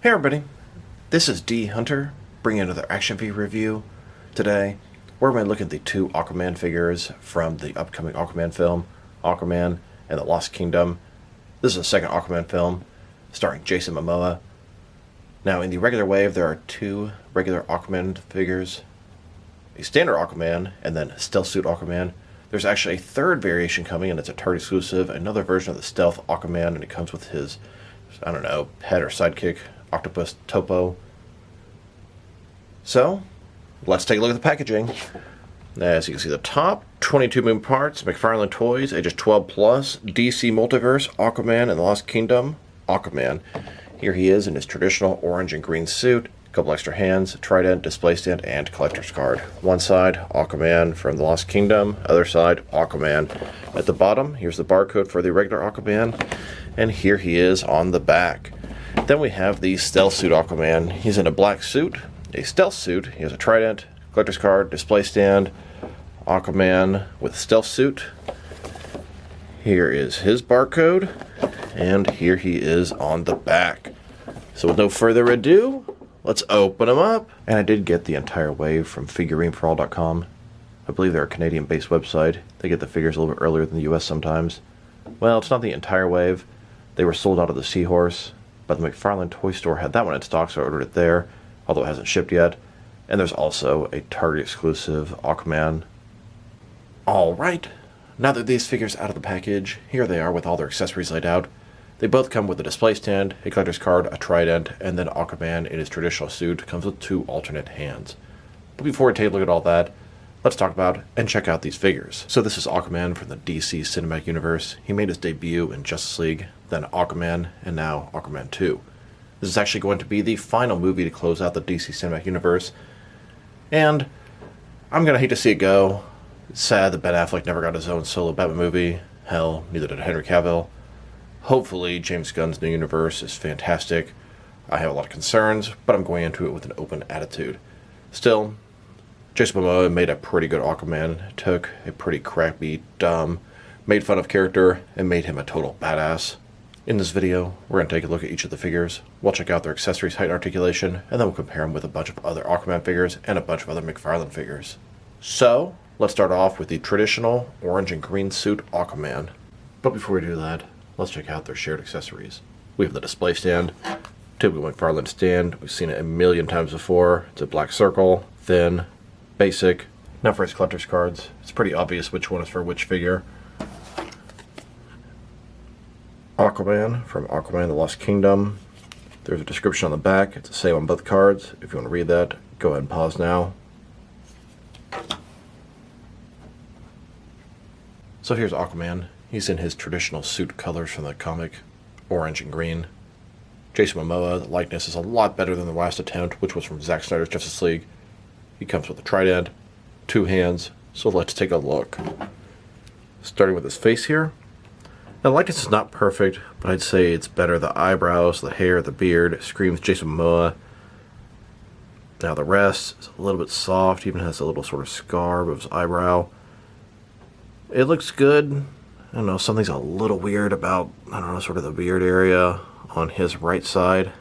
Hey everybody, this is D Hunter, bringing another action figure review. Today, we're going to look at the two Aquaman figures from the upcoming Aquaman film, Aquaman and the Lost Kingdom. This is the second Aquaman film, starring Jason Momoa. Now, in the regular wave, there are two regular Aquaman figures, a standard Aquaman, and then Stealth Suit Aquaman. There's actually a third variation coming, and it's a Target exclusive, another version of the Stealth Aquaman, and it comes with his, I don't know, pet or sidekick, Octopus Topo. So, let's take a look at the packaging. As you can see, the top 22 moving parts, McFarlane Toys, ages 12 plus, DC Multiverse, Aquaman and the Lost Kingdom, Aquaman. Here he is in his traditional orange and green suit, a couple extra hands, trident, display stand, and collector's card. One side, Aquaman from the Lost Kingdom, other side, Aquaman. At the bottom, here's the barcode for the regular Aquaman, and here he is on the back. Then we have the Stealth Suit Aquaman. He's in a black suit, a stealth suit. He has a trident, collector's card, display stand, Aquaman with stealth suit. Here is his barcode, and here he is on the back. So with no further ado, let's open him up. And I did get the entire wave from figureneforall.com. I believe they're a Canadian-based website. They get the figures a little bit earlier than the US sometimes. Well, it's not the entire wave. They were sold out of the Seahorse, but the McFarlane Toy Store had that one in stock, so I ordered it there, although it hasn't shipped yet. And there's also a Target exclusive Aquaman. Alright, now that these figures out of the package, here they are with all their accessories laid out. They both come with a display stand, a collector's card, a trident, and then Aquaman in his traditional suit comes with two alternate hands. But before we take a look at all that, let's talk about and check out these figures. So this is Aquaman from the DC Cinematic Universe. He made his debut in Justice League, then Aquaman, and now Aquaman 2. This is actually going to be the final movie to close out the DC Cinematic Universe. And I'm going to hate to see it go. It's sad that Ben Affleck never got his own solo Batman movie. Hell, neither did Henry Cavill. Hopefully, James Gunn's new universe is fantastic. I have a lot of concerns, but I'm going into it with an open attitude. Still, Jason Mamoa made a pretty good Aquaman, took a pretty crappy, dumb, made fun of character, and made him a total badass. In this video, we're going to take a look at each of the figures. We'll check out their accessories, height, and articulation, and then we'll compare them with a bunch of other Aquaman figures and a bunch of other McFarlane figures. So, let's start off with the traditional orange and green suit Aquaman. But before we do that, let's check out their shared accessories. We have the display stand, typical McFarlane stand. We've seen it a million times before. It's a black circle, thin, basic. Now for his collector's cards, it's pretty obvious which one is for which figure. Aquaman from Aquaman the Lost Kingdom. There's a description on the back. It's the same on both cards. If you want to read that, go ahead and pause now. So here's Aquaman. He's in his traditional suit colors from the comic, orange and green. Jason Momoa, the likeness is a lot better than the last attempt, which was from Zack Snyder's Justice League. He comes with a trident, two hands, so let's take a look. Starting with his face here. Now, the likeness is not perfect, but I'd say it's better. The eyebrows, the hair, the beard screams Jason Momoa. Now the rest is a little bit soft, even has a little sort of scar above his eyebrow. It looks good. I don't know, something's a little weird about, I don't know, sort of the beard area on his right side.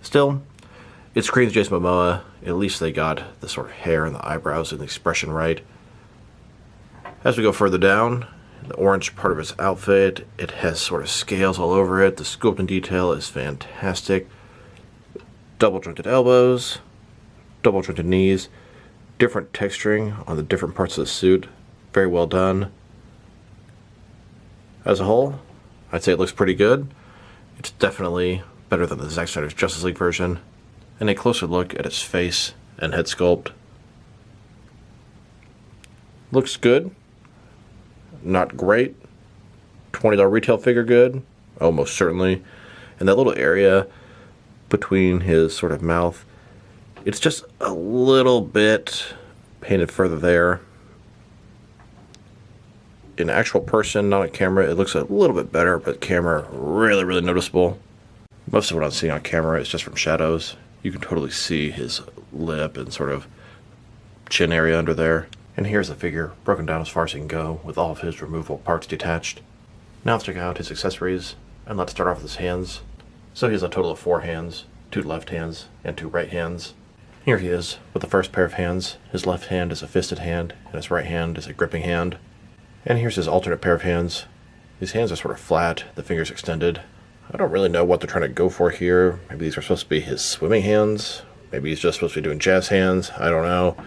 Still, it screams Jason Momoa. At least they got the sort of hair and the eyebrows and the expression right. As we go further down, the orange part of his outfit, it has sort of scales all over it. The sculpting detail is fantastic. Double jointed elbows, double jointed knees, different texturing on the different parts of the suit. Very well done. As a whole, I'd say it looks pretty good. It's definitely better than the Zack Snyder's Justice League version. And a closer look at its face and head sculpt. Looks good. Not great. $20 retail figure good. Almost certainly. And that little area between his sort of mouth, it's just a little bit painted further there. In actual person, not on camera, it looks a little bit better, but camera, really, really noticeable. Most of what I'm seeing on camera is just from shadows. You can totally see his lip and sort of chin area under there. And here's the figure, broken down as far as he can go, with all of his removable parts detached. Now let's check out his accessories, and let's start off with his hands. So he has a total of 4 hands, 2 left hands, and 2 right hands. Here he is with the first pair of hands. His left hand is a fisted hand, and his right hand is a gripping hand. And here's his alternate pair of hands. His hands are sort of flat, the fingers extended. I don't really know what they're trying to go for here. Maybe these are supposed to be his swimming hands. Maybe he's just supposed to be doing jazz hands. I don't know.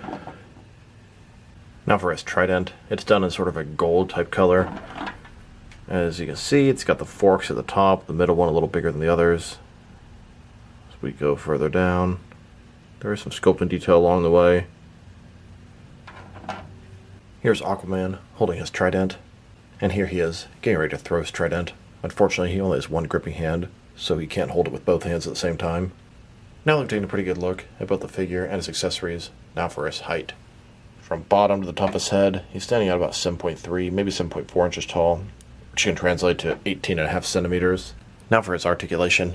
Now for his trident. It's done in sort of a gold type color. As you can see, it's got the forks at the top, the middle one a little bigger than the others. As we go further down, there is some sculpting detail along the way. Here's Aquaman holding his trident, and here he is getting ready to throw his trident. Unfortunately, he only has one gripping hand, so he can't hold it with both hands at the same time. Now we've taken a pretty good look at both the figure and his accessories. Now for his height. From bottom to the top of his head, he's standing at about 7.3, maybe 7.4 inches tall, which can translate to 18.5 centimeters. Now for his articulation.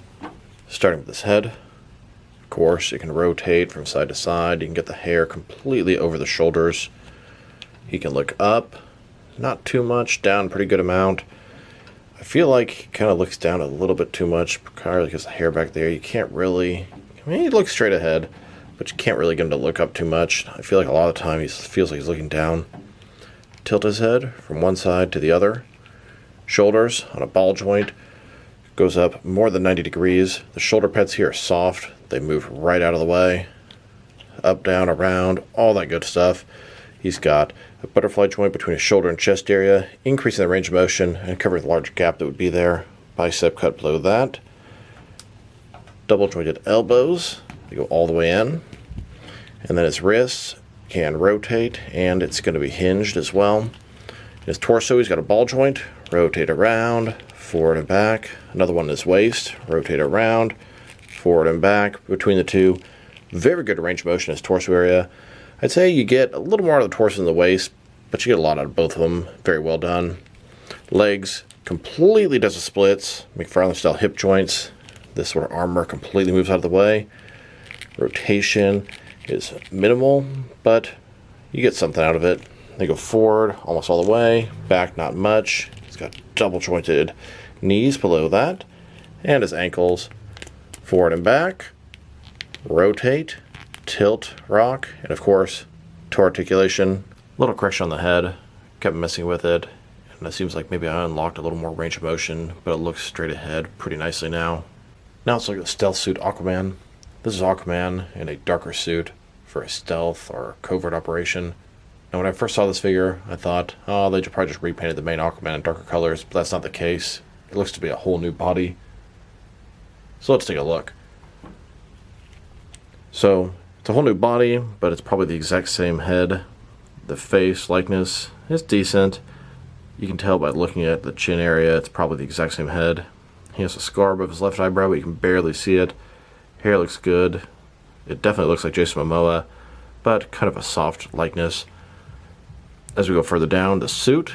Starting with his head. Of course, you can rotate from side to side. You can get the hair completely over the shoulders. He can look up, not too much, down a pretty good amount. I feel like he kind of looks down a little bit too much, probably because the hair back there, you can't really, I mean, he looks straight ahead, but you can't really get him to look up too much. I feel like a lot of the time he feels like he's looking down. Tilt his head from one side to the other. Shoulders on a ball joint, goes up more than 90 degrees. The shoulder pads here are soft. They move right out of the way. Up, down, around, all that good stuff. He's got a butterfly joint between his shoulder and chest area, increasing the range of motion and covering the large gap that would be there. Bicep cut below that. Double jointed elbows. They go all the way in. And then his wrists can rotate, and it's going to be hinged as well. His torso, he's got a ball joint. Rotate around, forward and back. Another one in his waist. Rotate around, forward and back. Between the two, very good range of motion in his torso area. I'd say you get a little more out of the torso than the waist, but you get a lot out of both of them. Very well done. Legs, completely does the splits. McFarlane style hip joints. This sort of armor completely moves out of the way. Rotation is minimal, but you get something out of it. They go forward almost all the way, back not much. He's got double jointed knees below that, and his ankles forward and back, rotate, tilt, rock, and of course, toe articulation. Little correction on the head, kept messing with it, and it seems like maybe I unlocked a little more range of motion, but it looks straight ahead pretty nicely now. Now let's look at the stealth suit Aquaman. This is Aquaman in a darker suit for a stealth or covert operation. Now when I first saw this figure, I thought, oh, they probably just repainted the main Aquaman in darker colors, but that's not the case. It looks to be a whole new body. So let's take a look. So, it's a whole new body, but it's probably the exact same head. The face likeness is decent. You can tell by looking at the chin area, it's probably the exact same head. He has a scar above his left eyebrow, but you can barely see it. Hair looks good. It definitely looks like Jason Mamoa, but kind of a soft likeness. As we go further down, the suit,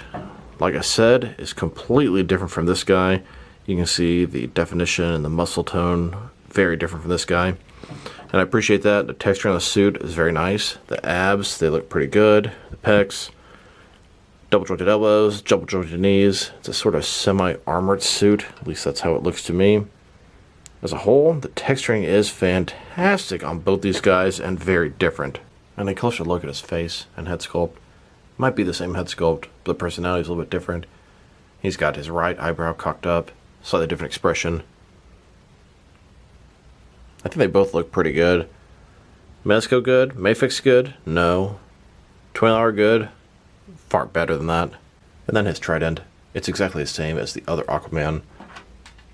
like I said, is completely different from this guy. You can see the definition and the muscle tone, very different from this guy. And I appreciate that. The texture on the suit is very nice. The abs, they look pretty good. The pecs, double jointed elbows, double jointed knees. It's a sort of semi-armored suit. At least that's how it looks to me. As a whole, the texturing is fantastic on both these guys and very different. And a closer look at his face and head sculpt. Might be the same head sculpt, but the personality is a little bit different. He's got his right eyebrow cocked up, slightly different expression. I think they both look pretty good. Mezco good? Mayfix good? No. $20 good? Far better than that. And then his trident. It's exactly the same as the other Aquaman.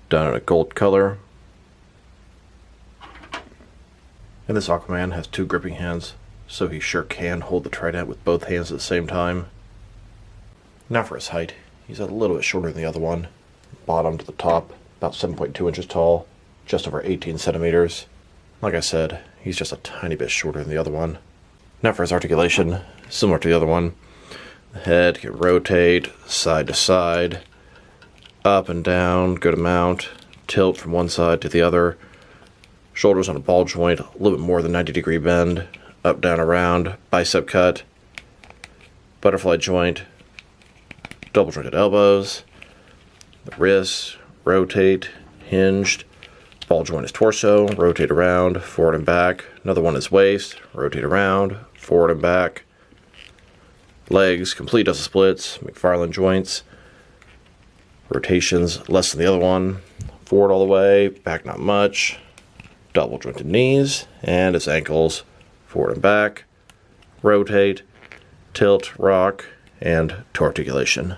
Done in a gold color. And this Aquaman has 2 gripping hands, so he sure can hold the trident with both hands at the same time. Now for his height. He's a little bit shorter than the other one. Bottom to the top, about 7.2 inches tall, just over 18 centimeters. Like I said, he's just a tiny bit shorter than the other one. Now for his articulation, similar to the other one. The head can rotate side to side, up and down, good amount, tilt from one side to the other. Shoulders on a ball joint, a little bit more than 90-degree bend, up, down, around, bicep cut, butterfly joint, double jointed elbows, the wrists, rotate, hinged, Ball joint is torso, rotate around, forward and back. Another one is waist, rotate around, forward and back. Legs, complete dust splits, McFarlane joints. Rotations less than the other one. Forward all the way, back not much. Double jointed knees, and his ankles, forward and back. Rotate, tilt, rock, and toe articulation.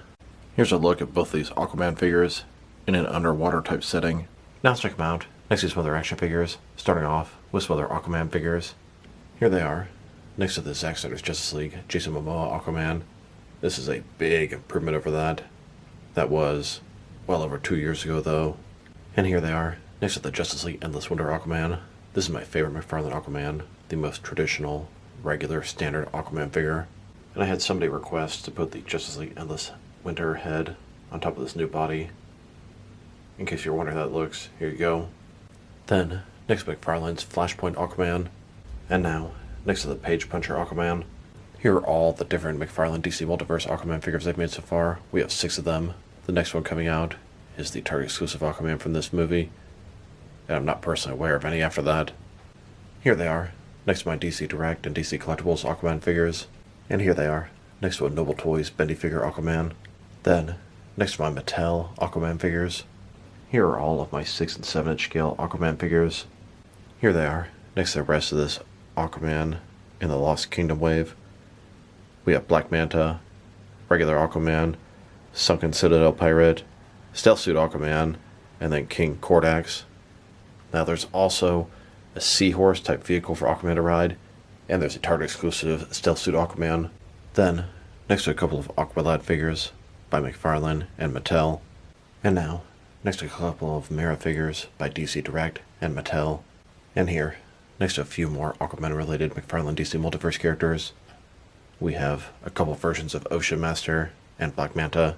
Here's a look at both these Aquaman figures in an underwater type setting. Now let's check them out next to some other action figures, starting off with some other Aquaman figures. Here they are, next to the Zack Snyder's Justice League, Jason Momoa Aquaman. This is a big improvement over that. That was well over 2 years ago though. And here they are, next to the Justice League Endless Winter Aquaman. This is my favorite McFarlane Aquaman, the most traditional, regular, standard Aquaman figure. And I had somebody request to put the Justice League Endless Winter head on top of this new body. In case you're wondering how that looks, here you go. Then, next to McFarlane's Flashpoint Aquaman. And now, next to the Page Puncher Aquaman. Here are all the different McFarlane DC Multiverse Aquaman figures I've made so far. We have 6 of them. The next one coming out is the Target exclusive Aquaman from this movie. And I'm not personally aware of any after that. Here they are, next to my DC Direct and DC Collectibles Aquaman figures. And here they are, next to a Noble Toys Bendy figure Aquaman. Then, next to my Mattel Aquaman figures. Here are all of my 6 and 7 inch scale Aquaman figures. Here they are, next to the rest of this Aquaman in the Lost Kingdom wave. We have Black Manta, regular Aquaman, Sunken Citadel Pirate, Stealth Suit Aquaman, and then King Kordax. Now there's also a Seahorse type vehicle for Aquaman to ride, and there's a Target exclusive Stealth Suit Aquaman. Then, next to a couple of Aqualad figures by McFarlane and Mattel. And now, next to a couple of Mera figures by DC Direct and Mattel. And here, next to a few more Aquaman-related McFarlane DC Multiverse characters, we have a couple versions of Ocean Master and Black Manta.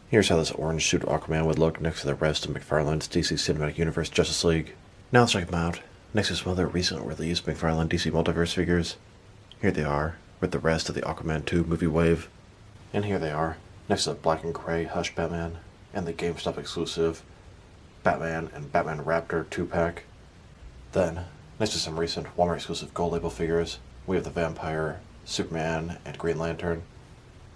Here's how this orange suit Aquaman would look next to the rest of McFarlane's DC Cinematic Universe Justice League. Now let's check them out next to some other recently released McFarlane DC Multiverse figures. Here they are, with the rest of the Aquaman 2 movie wave. And here they are, next to the black and gray Hush Batman and the GameStop exclusive Batman and Batman Raptor 2-pack. Then, next to some recent Walmart exclusive Gold Label figures, we have the Vampire, Superman, and Green Lantern.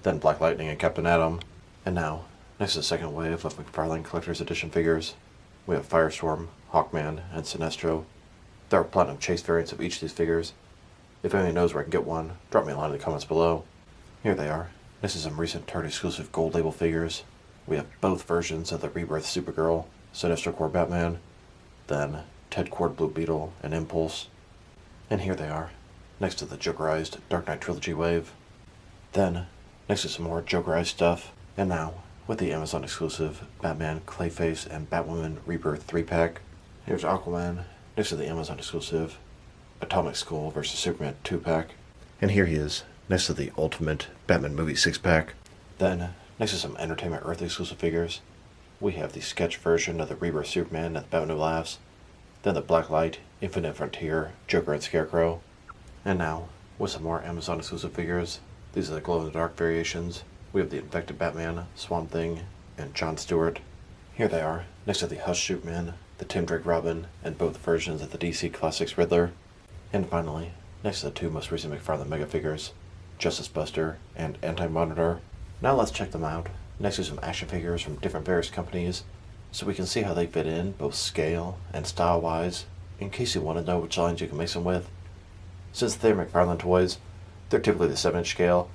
Then Black Lightning and Captain Atom. And now, next to the second wave of McFarlane Collector's Edition figures, we have Firestorm, Hawkman, and Sinestro. There are Platinum Chase variants of each of these figures. If anyone knows where I can get one, drop me a line in the comments below. Here they are. This is some recent Target exclusive Gold Label figures. We have both versions of the Rebirth Supergirl, Sinestro Corps Batman, then Ted Kord Blue Beetle and Impulse. And here they are, next to the Jokerized Dark Knight Trilogy wave. Then, next to some more Jokerized stuff. And now, with the Amazon exclusive Batman, Clayface, and Batwoman Rebirth 3-pack. Here's Aquaman, next to the Amazon exclusive Atomic Skull vs. Superman 2-pack. And here he is, next to the Ultimate Batman Movie 6-pack. Then, next to some Entertainment Earth exclusive figures, we have the sketch version of the Rebirth Superman at the Batman Who Laughs. Then the Blacklight, Infinite Frontier, Joker and Scarecrow. And now, with some more Amazon exclusive figures, these are the glow-in-the-dark variations. We have the Infected Batman, Swamp Thing, and Jon Stewart. Here they are, next to the Hush Superman, the Tim Drake Robin, and both versions of the DC Classics Riddler. And finally, next to the 2 most recent McFarlane Mega figures, Justice Buster and Anti-Monitor. Now let's check them out, next to some action figures from different various companies, so we can see how they fit in, both scale and style-wise, in case you want to know which lines you can mix them with. Since they're McFarlane toys, they're typically the 7-inch scale.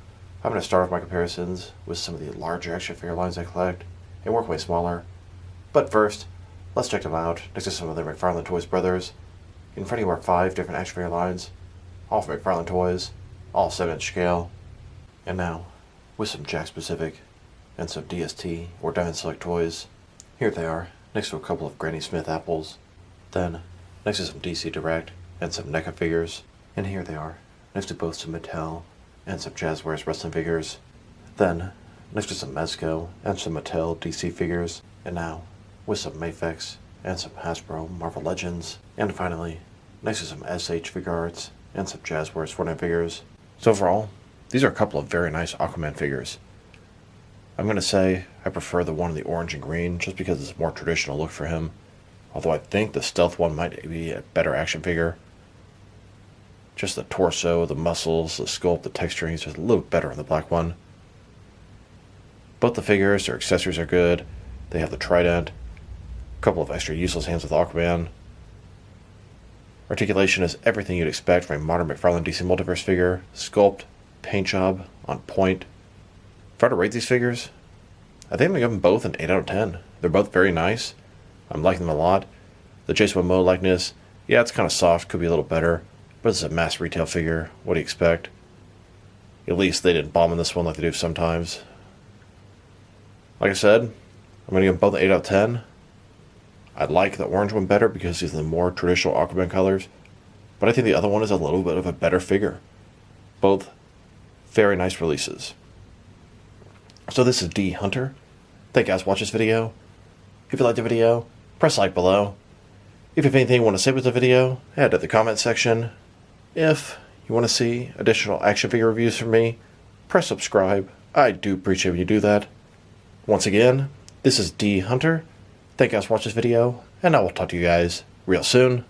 I'm going to start off my comparisons with some of the larger action figure lines I collect, and work my way smaller. But first, let's check them out next to some of the McFarlane Toys brothers. In front of you are 5 different action figure lines, all from McFarlane Toys, all 7-inch scale. And now, with some Jack Specific, and some DST or Diamond Select toys. Here they are, next to a couple of Granny Smith apples. Then, next to some DC Direct, and some NECA figures. And here they are, next to both some Mattel, and some Jazzwares wrestling figures. Then, next to some Mezco, and some Mattel DC figures. And now, with some Mafex, and some Hasbro Marvel Legends. And finally, next to some SH Figure Arts, and some Jazzwares Fortnite figures. So overall, these are a couple of very nice Aquaman figures. I'm going to say I prefer the one in the orange and green just because it's a more traditional look for him. Although I think the stealth one might be a better action figure. Just the torso, the muscles, the sculpt, the texturing is just a little better on the black one. Both the figures, their accessories are good. They have the trident. A couple of extra useless hands with Aquaman. Articulation is everything you'd expect from a modern McFarlane DC Multiverse figure. Sculpt, paint job, on point. If I were to rate these figures, I think I'm going to give them both an 8 out of 10. They're both very nice. I'm liking them a lot. The Jason Momoa likeness, yeah, it's kind of soft, could be a little better. But it's a mass retail figure. What do you expect? At least they didn't bomb in this one like they do sometimes. Like I said, I'm going to give them both an 8 out of 10. I like the orange one better because these are the more traditional Aquaman colors. But I think the other one is a little bit of a better figure. Both very nice releases. So this is D Hunter. Thank you guys for watching this video. If you liked the video, press like below. If you have anything you want to say with the video, add to the comment section. If you want to see additional action figure reviews from me, press subscribe. I do appreciate when you do that. Once again, this is D Hunter. Thank you guys for watching this video, and I will talk to you guys real soon.